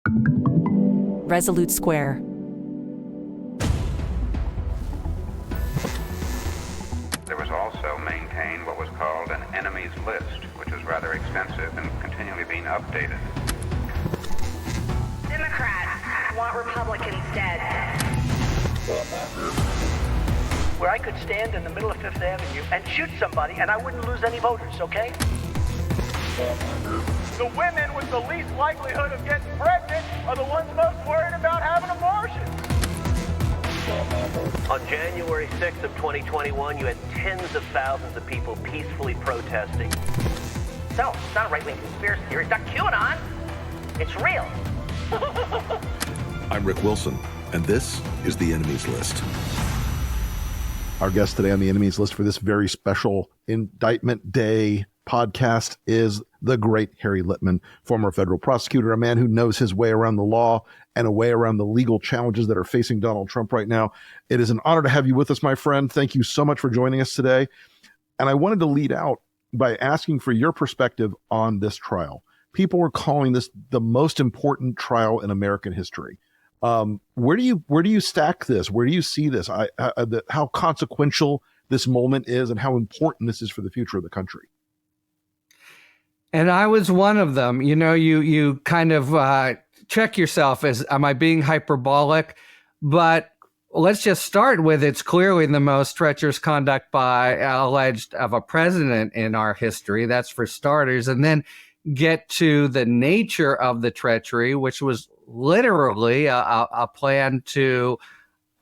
Resolute Square. There was also maintained what was called an enemies list, which was rather extensive and continually being updated. Democrats want Republicans dead. Where I could stand in the middle of Fifth Avenue and shoot somebody and I wouldn't lose any voters, okay? The women with the least likelihood of getting pregnant are the ones most worried about having abortions. On January 6th of 2021, you had tens of thousands of people peacefully protesting. So, it's not a right-wing conspiracy theory. It's not QAnon. It's real. I'm Rick Wilson, and this is The Enemies List. Our guest today on The Enemies List for this very special Indictment Day podcast is the great Harry Litman, former federal prosecutor, a man who knows his way around the law and a way around the legal challenges that are facing Donald Trump right now. It is an honor to have you with us, my friend. Thank you so much for joining us today. And I wanted to lead out by asking for your perspective on this trial. People are calling this the most important trial in American history. Where do you stack this? Where do you see this? How consequential this moment is and how important this is for the future of the country. And I was one of them. You know, you kind of check yourself as, am I being hyperbolic? But let's just start with, it's clearly the most treacherous conduct by alleged of a president in our history. That's for starters. And then get to the nature of the treachery, which was literally a plan to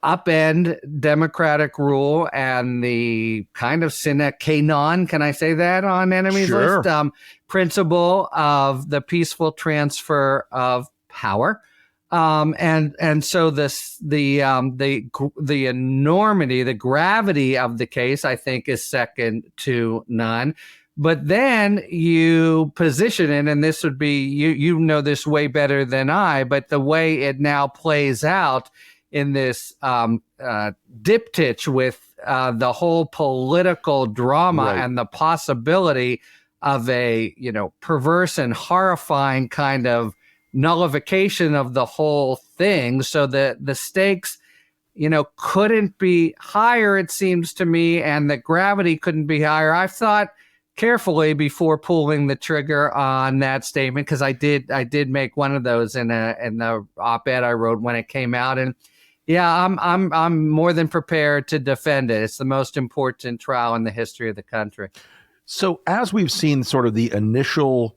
upend democratic rule and the kind of sine qua non, can I say that on Enemies Sure. List, principle of the peaceful transfer of power. And so the enormity, the gravity of the case, I think, is second to none. But then you position it, and this would be, you know this way better than I, but the way it now plays out in this diptych with the whole political drama Right. and the possibility of a, perverse and horrifying kind of nullification of the whole thing. So that the stakes, couldn't be higher, it seems to me, and the gravity couldn't be higher. I've thought carefully before pulling the trigger on that statement, because I did make one of those in the op-ed I wrote when it came out, and yeah, I'm more than prepared to defend it. It's the most important trial in the history of the country. So as we've seen sort of the initial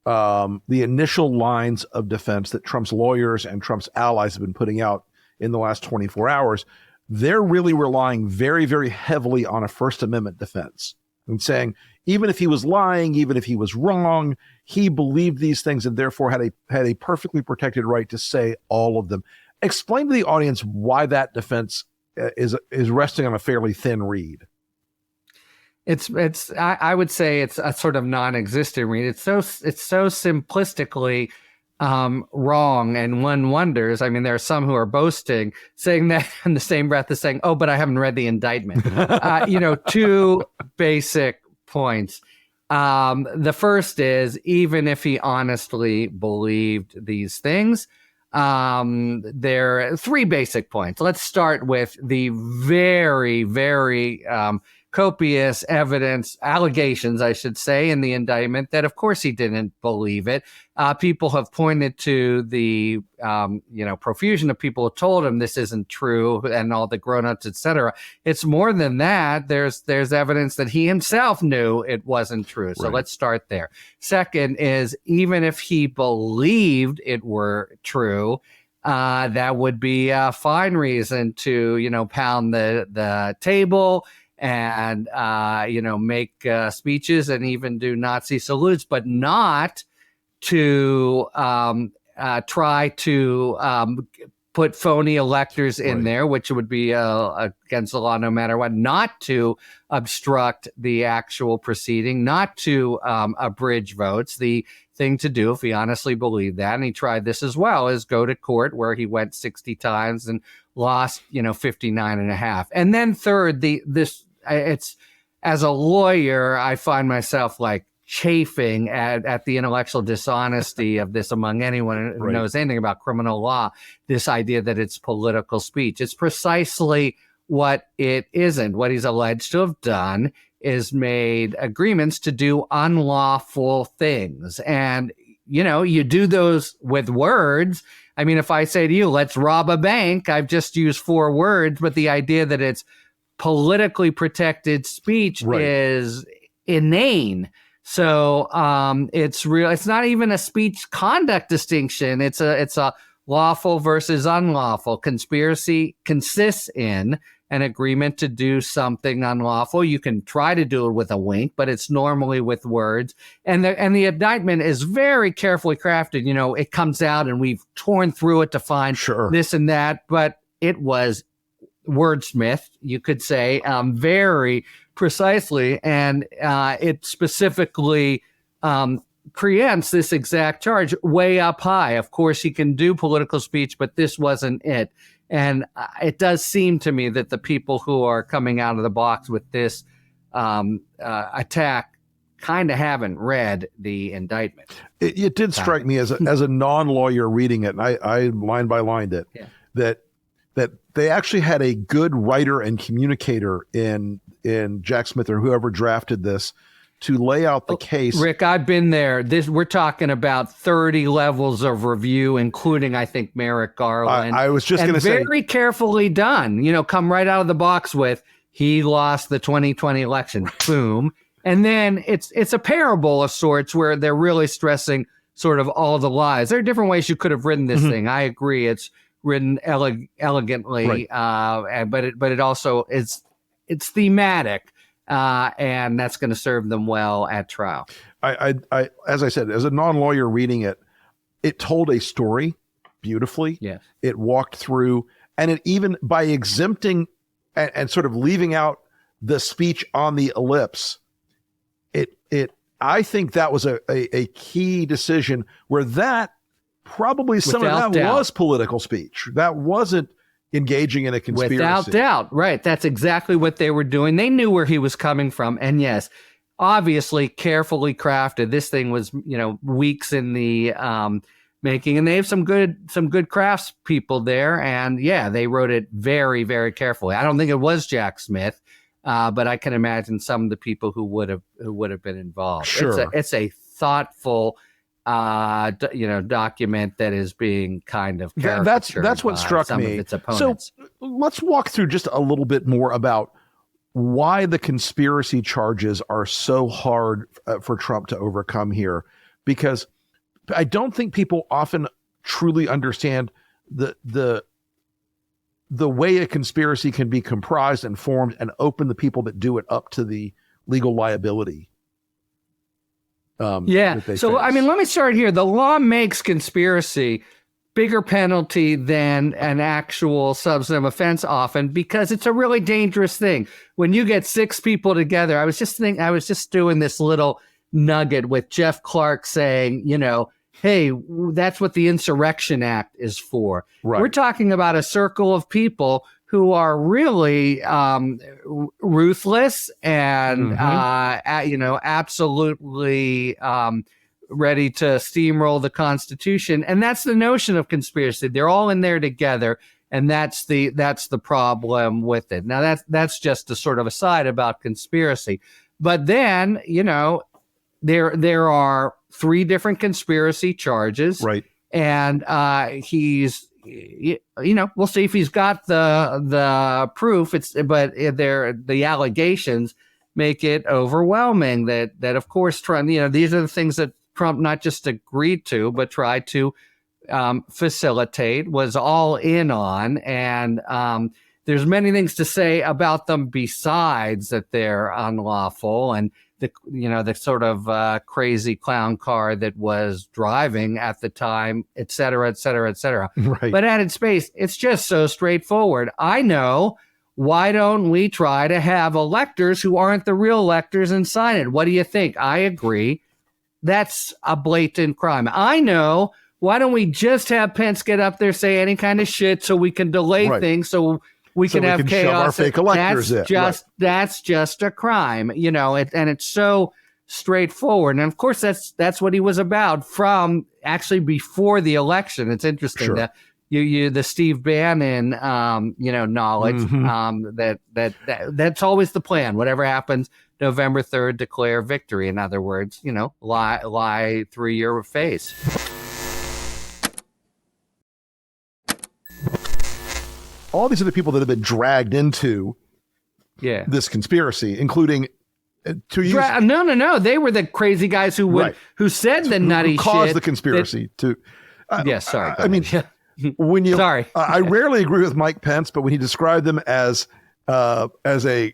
lines of defense that Trump's lawyers and Trump's allies have been putting out in the last 24 hours, they're really relying very, very heavily on a First Amendment defense and saying, even if he was lying, even if he was wrong, he believed these things and therefore had a perfectly protected right to say all of them. Explain to the audience why that defense is resting on a fairly thin reed. I would say it's a sort of non-existent read. It's so simplistically wrong, and one wonders. I mean, there are some who are boasting, saying that in the same breath as saying, "Oh, but I haven't read the indictment." Two basic points. The first is, even if he honestly believed these things, there are three basic points. Let's start with the very, very copious allegations, I should say, in the indictment that, of course, he didn't believe it. People have pointed to the, profusion of people who told him this isn't true and all the grown-ups, et cetera. It's more than that. There's evidence that he himself knew it wasn't true. So Let's start there. Second is, even if he believed it were true, that would be a fine reason to, pound the table and, make speeches and even do Nazi salutes, but not to try to put phony electors in there, which would be against the law no matter what, not to obstruct the actual proceeding, not to abridge votes. The thing to do, if he honestly believed that, and he tried this as well, is go to court, where he went 60 times and lost, 59 and a half. And then third, it's as a lawyer, I find myself like chafing at the intellectual dishonesty of this among anyone who knows anything about criminal law, this idea that it's political speech. It's precisely what it isn't. What he's alleged to have done is made agreements to do unlawful things. And, you do those with words. I mean, if I say to you, let's rob a bank, I've just used 4 words, but the idea that it's politically protected speech is inane. So it's real. It's not even a speech conduct distinction. It's a lawful versus unlawful. Conspiracy consists in an agreement to do something unlawful. You can try to do it with a wink, but it's normally with words. And the indictment is very carefully crafted. It comes out and we've torn through it to find this and that, but it was wordsmith, you could say, very precisely, and it specifically preempts this exact charge way up high. Of course, he can do political speech, but this wasn't it. And it does seem to me that the people who are coming out of the box with this attack kind of haven't read the indictment. It did strike me as a non-lawyer reading it, and I line by lined it, that they actually had a good writer and communicator in Jack Smith or whoever drafted this to lay out the case. Rick, I've been there. We're talking about 30 levels of review, including, I think, Merrick Garland. I was just going to say, very carefully done. Come right out of the box with, he lost the 2020 election. Boom. And then it's a parable of sorts where they're really stressing sort of all the lies. There are different ways you could have written this thing. I agree. It's written elegantly, but it also it's thematic. And that's going to serve them well at trial. I, as I said, as a non-lawyer reading it, it told a story beautifully. Yes. It walked through, and it even by exempting and sort of leaving out the speech on the ellipse, I think that was a key decision where that probably some of that was political speech. That wasn't engaging in a conspiracy. Without doubt. Right. That's exactly what they were doing. They knew where he was coming from. And yes, obviously carefully crafted. This thing was, weeks in the making, and they have some good crafts people there. And yeah, they wrote it very, very carefully. I don't think it was Jack Smith, but I can imagine some of the people who would have been involved. Sure. It's a thoughtful document that is being kind of caricatured. That's what struck some me. Of its opponents. So let's walk through just a little bit more about why the conspiracy charges are so hard for Trump to overcome here, because I don't think people often truly understand the way a conspiracy can be comprised and formed and open the people that do it up to the legal liability. So, face. I mean, let me start here. The law makes conspiracy bigger penalty than an actual substantive offense often, because it's a really dangerous thing. When you get 6 people together, I was just doing this little nugget with Jeff Clark saying, hey, that's what the Insurrection Act is for. Right. We're talking about a circle of people who are really ruthless and absolutely ready to steamroll the Constitution. And that's the notion of conspiracy. They're all in there together, and that's the problem with it. Now that's just a sort of aside about conspiracy. But then, there are 3 different conspiracy charges. Right. And he's we'll see if he's got the proof. The allegations make it overwhelming that of course Trump, these are the things that Trump not just agreed to, but tried to facilitate, was all in on. And there's many things to say about them besides that they're unlawful, and the sort of crazy clown car that was driving at the time, et cetera, et cetera, et cetera. Right. But at its base, it's just so straightforward. I know. Why don't we try to have electors who aren't the real electors and sign it? What do you think? I agree. That's a blatant crime. I know. Why don't we just have Pence get up there, say any kind of shit so we can delay things so we can have chaos? Shove our fake electors that's just a crime, and it's so straightforward. And of course, that's what he was about from actually before the election. It's interesting Sure. that the Steve Bannon, knowledge, that's always the plan. Whatever happens, November 3rd, declare victory. In other words, lie through your face. All these other people that have been dragged into this conspiracy, including No. They were the crazy guys who said the nutty shit. Who caused the conspiracy to. Sorry. I mean, when you. Sorry. I rarely agree with Mike Pence, but when he described them as a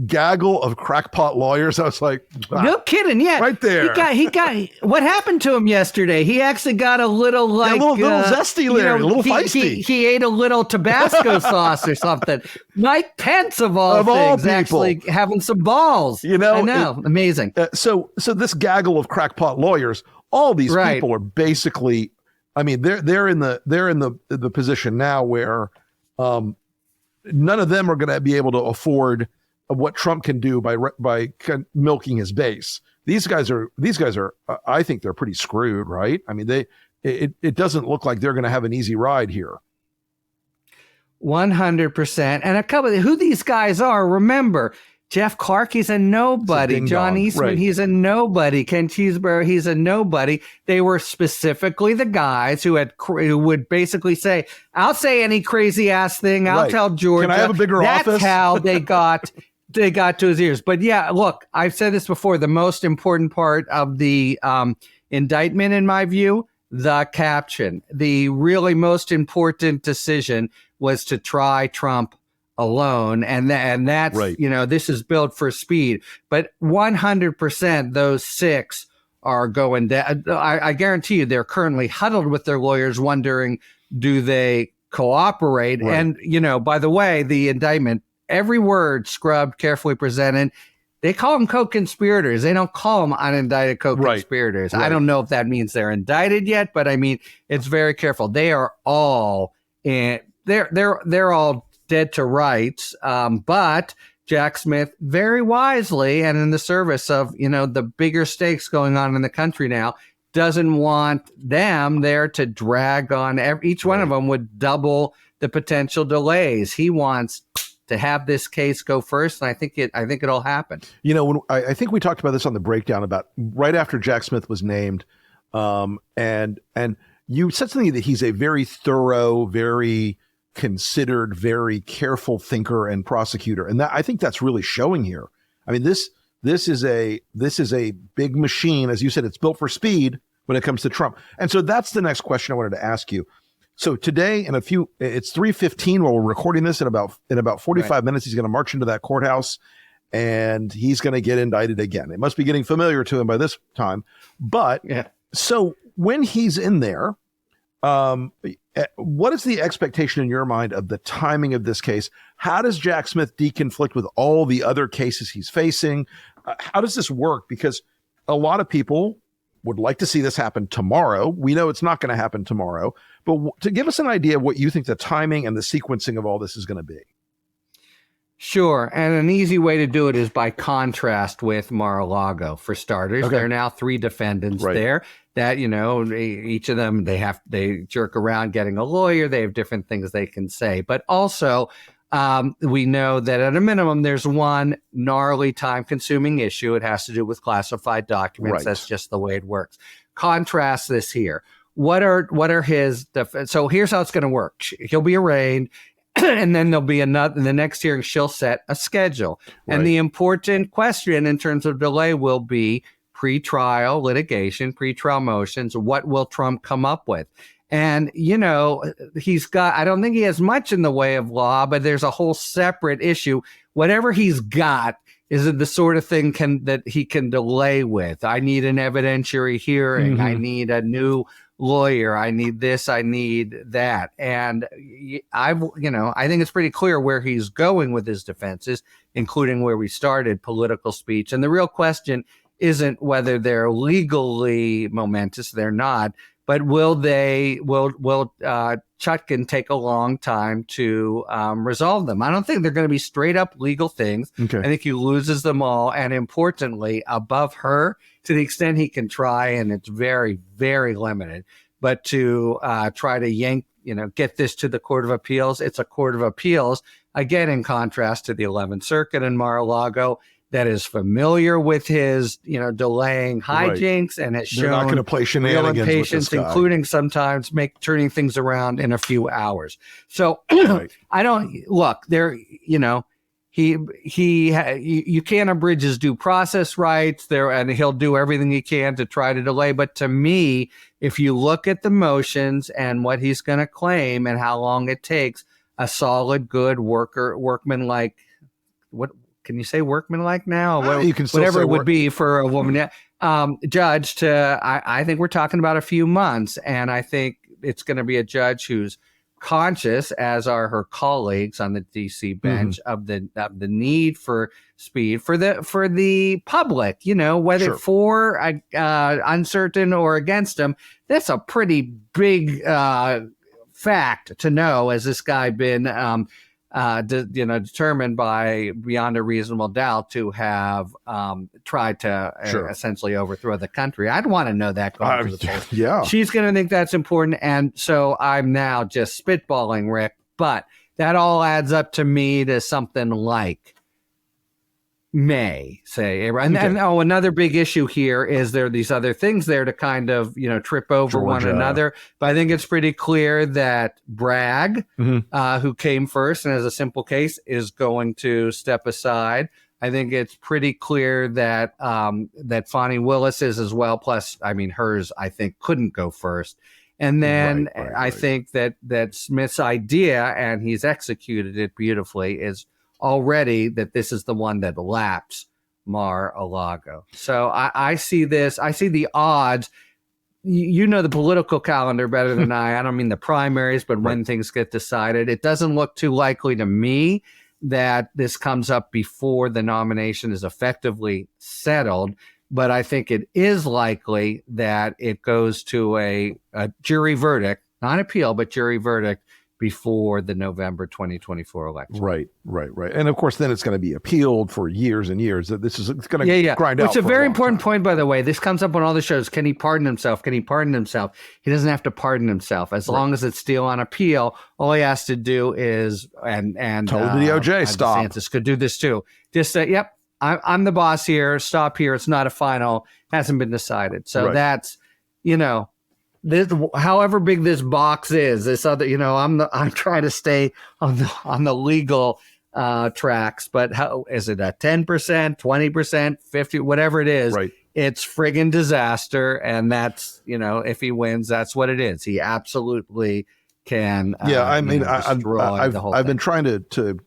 gaggle of crackpot lawyers, I was like, no kidding. Yeah. Right there. He got, what happened to him yesterday? He actually got a little a little zesty, Larry, a little feisty. He ate a little Tabasco sauce or something. Mike Pence of all things, actually having some balls. I know. Amazing. So this gaggle of crackpot lawyers, all these people are basically, I mean, they're in the position now where none of them are going to be able to afford what Trump can do by milking his base. These guys are. I think they're pretty screwed, right? I mean, it doesn't look like they're going to have an easy ride here. 100%. And a couple of who these guys are. Remember, Jeff Clark, he's a nobody. John Eastman, he's a nobody. Ken Cheeseburger, he's a nobody. They were specifically the guys who would basically say, "I'll say any crazy ass thing. I'll tell Georgia." Can I have a bigger office? That's how they got. They got to his ears. But yeah, look, I've said this before. The most important part of the indictment, in my view, the caption. The really most important decision was to try Trump alone. And that's, this is built for speed. But 100%, those 6 are going down. I guarantee you they're currently huddled with their lawyers wondering, do they cooperate? Right. And, by the way, the indictment, every word scrubbed, carefully presented. They call them co-conspirators. They don't call them unindicted co-conspirators. Right. I don't know if that means they're indicted yet, but I mean, it's very careful. They are all they're all dead to rights. But Jack Smith, very wisely and in the service of the bigger stakes going on in the country now, doesn't want them there to drag on. Each one of them would double the potential delays. He wants to have this case go first, and I think it'll happen. When I think we talked about this on the breakdown about right after Jack Smith was named, and you said something that he's a very thorough, very considered, very careful thinker and prosecutor, and I think that's really showing here. I mean, this is a big machine, as you said. It's built for speed when it comes to Trump, and so that's the next question I wanted to ask you. So today, it's 3:15 while we're recording this. In about 45 minutes, he's going to march into that courthouse, and he's going to get indicted again. It must be getting familiar to him by this time. But so when he's in there, what is the expectation in your mind of the timing of this case? How does Jack Smith deconflict with all the other cases he's facing? How does this work? Because a lot of people would like to see this happen tomorrow. We know it's not going to happen tomorrow, but to give us an idea of what you think the timing and the sequencing of all this is going to be. Sure. And an easy way to do it is by contrast with Mar-a-Lago. For starters, there are now 3 defendants there that, each of them, they jerk around getting a lawyer. They have different things they can say, but also we know that at a minimum, there's one gnarly time-consuming issue. It has to do with classified documents. That's just the way it works. Contrast this here. What are his? So here's how it's going to work. He'll be arraigned, and then there'll be another. In the next hearing, she'll set a schedule. And the important question in terms of delay will be pretrial litigation, pretrial motions. What will Trump come up with? And, he's got, I don't think he has much in the way of law, but there's a whole separate issue. Whatever he's got is the sort of thing that he can delay with. I need an evidentiary hearing. I need a new lawyer. I need this. I need that. And I think it's pretty clear where he's going with his defenses, including where we started, political speech. And the real question isn't whether they're legally momentous. They're not. but will Chutkan take a long time to resolve them? I don't think they're going to be straight up legal things. Okay. I think he loses them all. And importantly, above her, to the extent he can try, and it's very, very limited, but to try to get this to the Court of Appeals. It's a Court of Appeals, again, in contrast to the 11th Circuit in Mar-a-Lago, that is familiar with his, delaying hijinks and has They're not shown going to play real shenanigans with impatience, this guy. including sometimes turning things around in a few hours. So Right. I don't look there. You can't abridge his due process rights there, and he'll do everything he can to try to delay. But to me, if you look at the motions and what he's going to claim and how long it takes, a solid, good workmanlike, what can you say, workmanlike now? You can still whatever say it would be for a woman, judge to. I think we're talking about a few months, and I think it's going to be a judge who's conscious, as are her colleagues on the DC bench, of the need for speed for the public, whether Sure. for uncertain or against them. That's a pretty big fact to know. Has this guy been determined by beyond a reasonable doubt to have tried to Sure. essentially overthrow the country? I'd want to know that going to the polls. Yeah. She's going to think that's important. And so I'm now just spitballing, Rick, but that all adds up to me to something like May, say. And another big issue here is there are these other things there to kind of, trip over one Georgia. another. But I think it's pretty clear that Bragg, who came first and as a simple case, is going to step aside. I think it's pretty clear that that Fani Willis is as well. Plus, hers, I think, couldn't go first. And then I think that Smith's idea, and he's executed it beautifully, is already that this is the one that laps Mar-a-Lago. So I see this. I see the odds. You know the political calendar better than I. I don't mean the primaries, but when things get decided, it doesn't look too likely to me that this comes up before the nomination is effectively settled. But I think it is likely that it goes to a jury verdict, not appeal, but jury verdict before the November 2024 election. Right. And of course, then it's going to be appealed for years and years. It's going to grind out. Which is a for very long important time. point, by the way. This comes up on all the shows. Can he pardon himself? He doesn't have to pardon himself. As long as it's still on appeal, all he has to do is, and Told the DOJ, stop. DeSantis could do this too. Just say, yep, I'm the boss here. Stop here. It's not a final. Hasn't been decided. So that's, this, however big this box is, this other, I'm trying to stay on the legal tracks, but how is it a 10%, 20%, 50, whatever it is, it's friggin' disaster. And that's, if he wins, that's what it is. He absolutely can. I've I've been trying to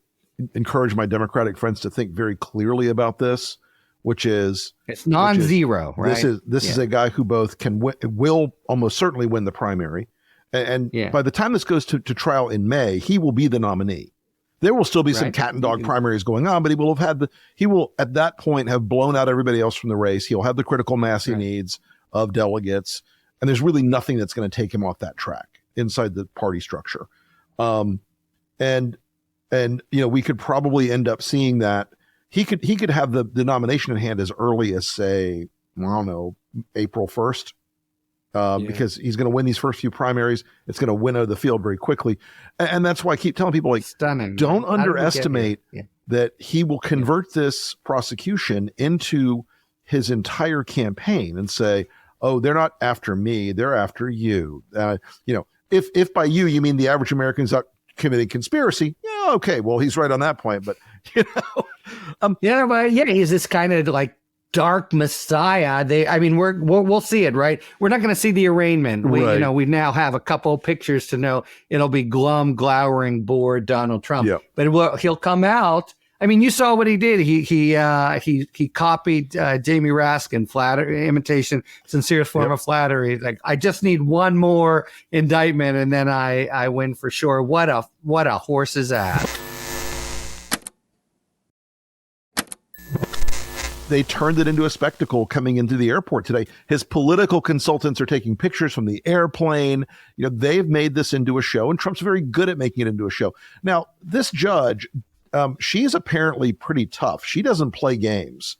encourage my Democratic friends to think very clearly about this, which is it's non-zero, right? This is a guy who both will almost certainly win the primary, and by the time this goes to trial in May, he will be the nominee. There will still be some cat and dog primaries going on, but he will at that point have blown out everybody else from the race. He'll have the critical mass he needs of delegates, and there's really nothing that's going to take him off that track inside the party structure. And we could probably end up seeing that. He could have the nomination in hand as early as, say, I don't know, April 1st, because he's going to win these first few primaries. It's going to winnow the field very quickly. And that's why I keep telling people, stunning. Don't underestimate that he will convert this prosecution into his entire campaign and say, oh, they're not after me, they're after you. If by you mean the average American's out committing conspiracy, okay, well, he's right on that point. But he's this kind of like dark messiah. We'll see it, right? We're not going to see the arraignment. We now have a couple of pictures to know it'll be glum, glowering, bored Donald Trump. Yep. But he'll come out. You saw what he did. He copied Jamie Raskin, imitation, sincerest form of flattery. Like, I just need one more indictment and then I win for sure. What a horse's ass. they turned it into a spectacle coming into the airport today. His political consultants are taking pictures from the airplane. They've made this into a show, and Trump's very good at making it into a show. Now, this judge, she's apparently pretty tough. She doesn't play games.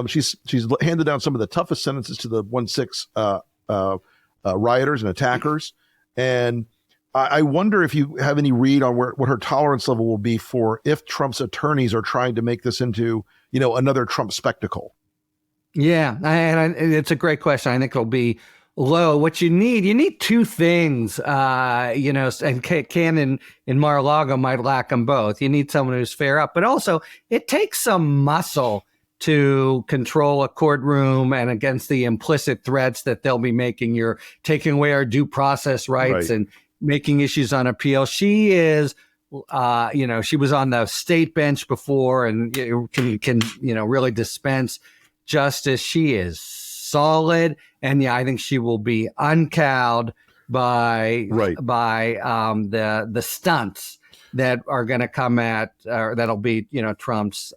She's handed down some of the toughest sentences to the 1-6 rioters and attackers. And I wonder if you have any read on what her tolerance level will be for if Trump's attorneys are trying to make this into, another Trump spectacle. Yeah, it's a great question. I think it'll be low. What you need two things, and Cannon in Mar-a-Lago might lack them both. You need someone who's fair up, but also it takes some muscle to control a courtroom and against the implicit threats that they'll be making. You're taking away our due process rights and making issues on appeal. She is, she was on the state bench before and can really dispense justice. She is solid. And I think she will be uncowed by the stunts that are going to come at, that'll be, Trump's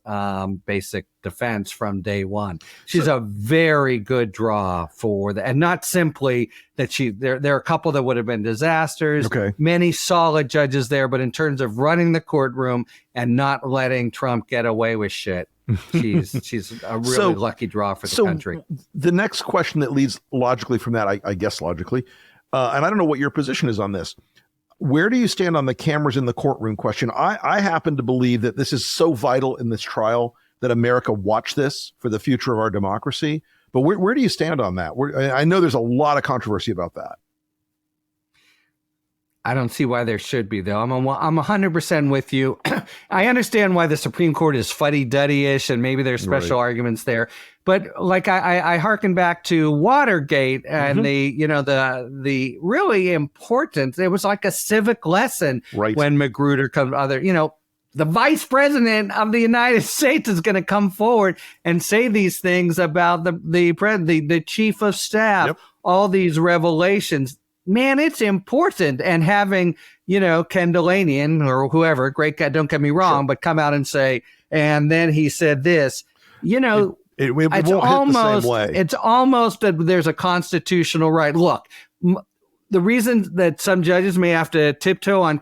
basic defense from day one. She's a very good draw for and not simply that there are a couple that would have been disasters, many solid judges there, but in terms of running the courtroom and not letting Trump get away with shit, she's a really lucky draw for the country. The next question that leads logically from that, I guess logically, and I don't know what your position is on this. Where do you stand on the cameras in the courtroom question? I happen to believe that this is so vital in this trial that America watch this for the future of our democracy. But where do you stand on that? I know there's a lot of controversy about that. I don't see why there should be, though. I'm 100% with you. I understand why the Supreme Court is fuddy-duddy-ish, and maybe there's special arguments there. But like I hearken back to Watergate and the really important. It was like a civic lesson when Magruder comes. The vice president of the United States is going to come forward and say these things about the chief of staff. All these revelations. Man, it's important. And having, Ken Delanian or whoever, great guy, don't get me wrong, but come out and say, and then he said this, it's almost that there's a constitutional right. Look, the reason that some judges may have to tiptoe on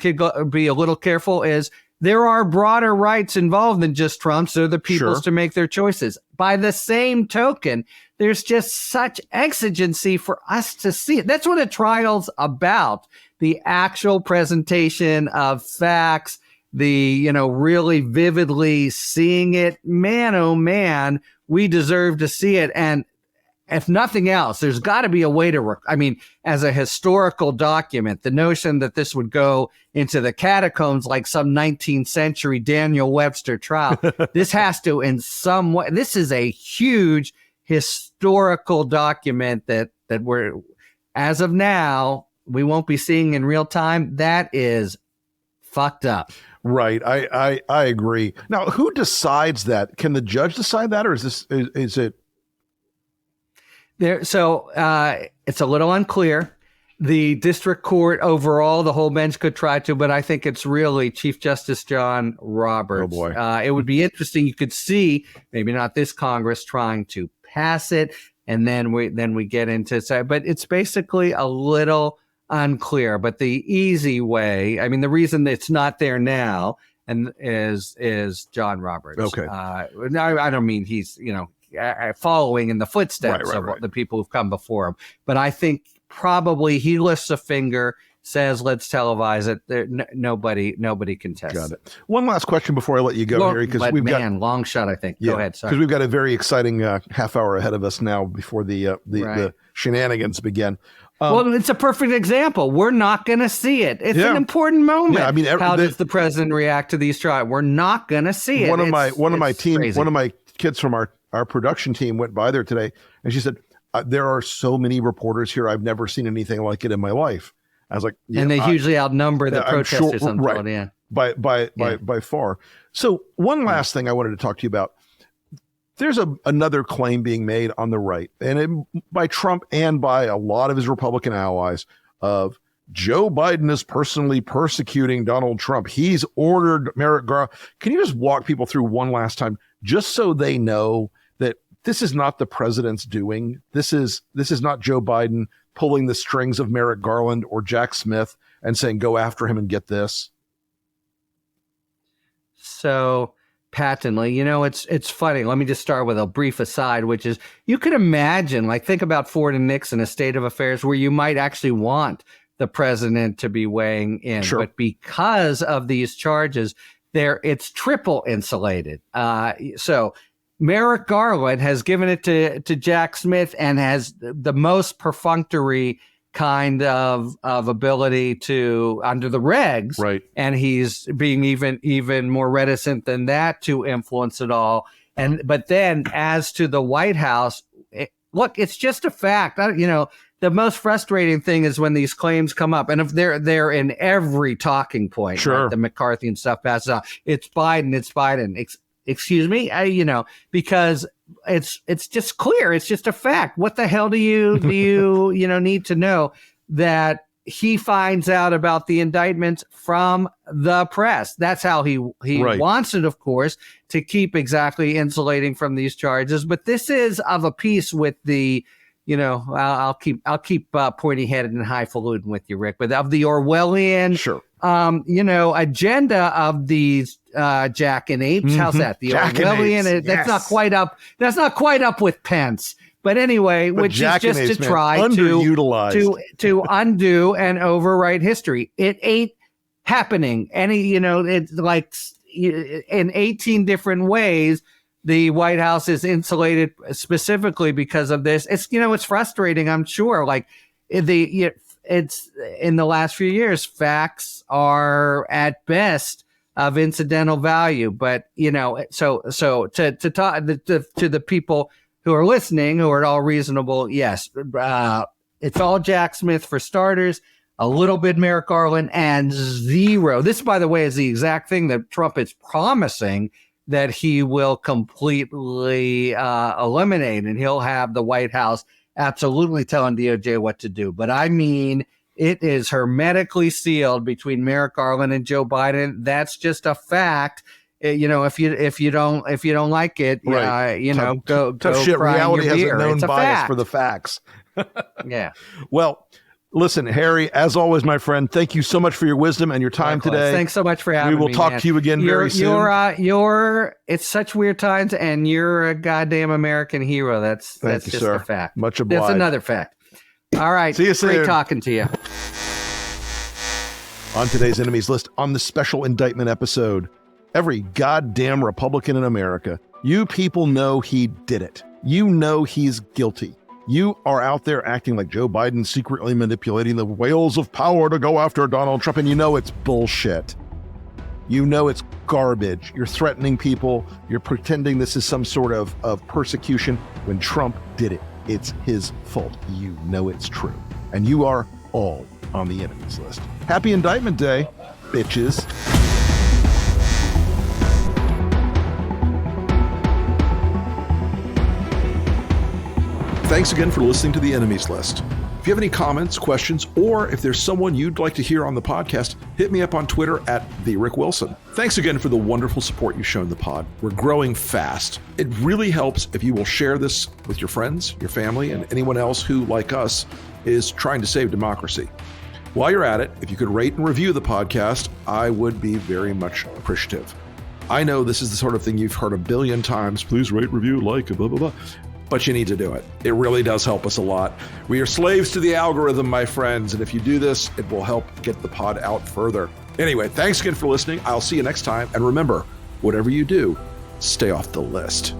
be a little careful is there are broader rights involved than just Trump's or the people's to make their choices. By the same token, there's just such exigency for us to see it. That's what a trial's about. The actual presentation of facts, really vividly seeing it. Man, oh man, we deserve to see it. And if nothing else, there's got to be a way to, as a historical document, the notion that this would go into the catacombs like some 19th century Daniel Webster trial, this has to in some way, this is a huge historical document that we're, as of now, we won't be seeing in real time. That is fucked up. Right. I agree. Now, who decides that? Can the judge decide that, or is it? There, so it's a little unclear. The district court overall, the whole bench could try to, but I think it's really Chief Justice John Roberts. Oh boy. It would be interesting. You could see maybe not this Congress trying to pass it, and then we get into it. But it's basically a little unclear. But the easy way, the reason it's not there now, and is John Roberts. Okay. I don't mean he's following in the footsteps of the people who've come before him. But I think probably he lifts a finger, says, let's televise it. Nobody can test Got it. One last question before I let you go, Harry, because we've got long shot, I think. Go ahead. Sorry. Because we've got a very exciting half hour ahead of us now before the shenanigans begin. Well, it's a perfect example. We're not going to see it. It's an important moment. Yeah, how does the president react to these trials? We're not going to see it. One of my kids from our production team went by there today, and she said, there are so many reporters here. I've never seen anything like it in my life. I was like, and they hugely outnumber the protesters. By far. So one last thing I wanted to talk to you about. There's another claim being made on the right, and by Trump and by a lot of his Republican allies, of Joe Biden is personally persecuting Donald Trump. He's ordered Merrick Garland. Can you just walk people through one last time, just so they know that this is not the president's doing. This is not Joe Biden pulling the strings of Merrick Garland or Jack Smith and saying, go after him and get this. So patently, it's funny. Let me just start with a brief aside, which is you could imagine, like, think about Ford and Nixon, a state of affairs where you might actually want the president to be weighing in. Sure. But because of these charges, it's triple insulated. So Merrick Garland has given it to Jack Smith and has the most perfunctory kind of ability to, under the regs, right? And he's being even more reticent than that to influence it all. But then, as to the White House, look, it's just a fact. The most frustrating thing is when these claims come up, and if they're in every talking point, sure, right? The McCarthy and stuff passes out. It's Biden. Excuse me, because it's just clear. It's just a fact. What the hell do you need to know that he finds out about the indictments from the press? That's how he right. wants it, of course, to keep exactly insulating from these charges. But this is of a piece with the, I'll keep pointy headed and highfalutin with you, Rick, but of the Orwellian, sure, agenda of these jackanapes. How's that? The Orwellian. Yes. That's not quite up. That's not quite up with Pence. But anyway, which is just to try to undo and overwrite history. It ain't happening. It's like in 18 different ways. The White House is insulated specifically because of this. It's frustrating, I'm sure. Like it's in the last few years, facts are at best of incidental value. But so to talk to the people who are listening, who are at all reasonable, yes, it's all Jack Smith for starters, a little bit Merrick Garland, and zero. This, by the way, is the exact thing that Trump is promising that he will completely eliminate, and he'll have the White House absolutely telling DOJ what to do. But I mean, it is hermetically sealed between Merrick Garland and Joe Biden. That's just a fact. If you don't like it, right. go shit. cry Reality in your has beer. a known It's bias fact. for the facts. Yeah. Well, listen, Harry, as always, my friend, thank you so much for your wisdom and your time today. Thanks so much for having me. We will talk to you again very soon. It's such weird times, and you're a goddamn American hero. That's just sir. a fact. Much obliged. That's another fact. All right. See you soon. Great talking to you. On today's Enemies List, on the special indictment episode, every goddamn Republican in America, you people know he did it. You know he's guilty. You are out there acting like Joe Biden secretly manipulating the whales of power to go after Donald Trump, and you know it's bullshit. You know it's garbage. You're threatening people. You're pretending this is some sort of persecution when Trump did it. It's his fault. You know it's true. And you are all on the enemies list. Happy Indictment Day, bitches. Thanks again for listening to the Enemies List. If you have any comments, questions, or if there's someone you'd like to hear on the podcast, hit me up on Twitter at @TheRickWilson. Thanks again for the wonderful support you've shown the pod. We're growing fast. It really helps if you will share this with your friends, your family, and anyone else who, like us, is trying to save democracy. While you're at it, if you could rate and review the podcast, I would be very much appreciative. I know this is the sort of thing you've heard a billion times. Please rate, review, like, blah, blah, blah. But you need to do it. It really does help us a lot. We are slaves to the algorithm, my friends, and if you do this, it will help get the pod out further. Anyway, thanks again for listening. I'll see you next time, and remember, whatever you do, stay off the list.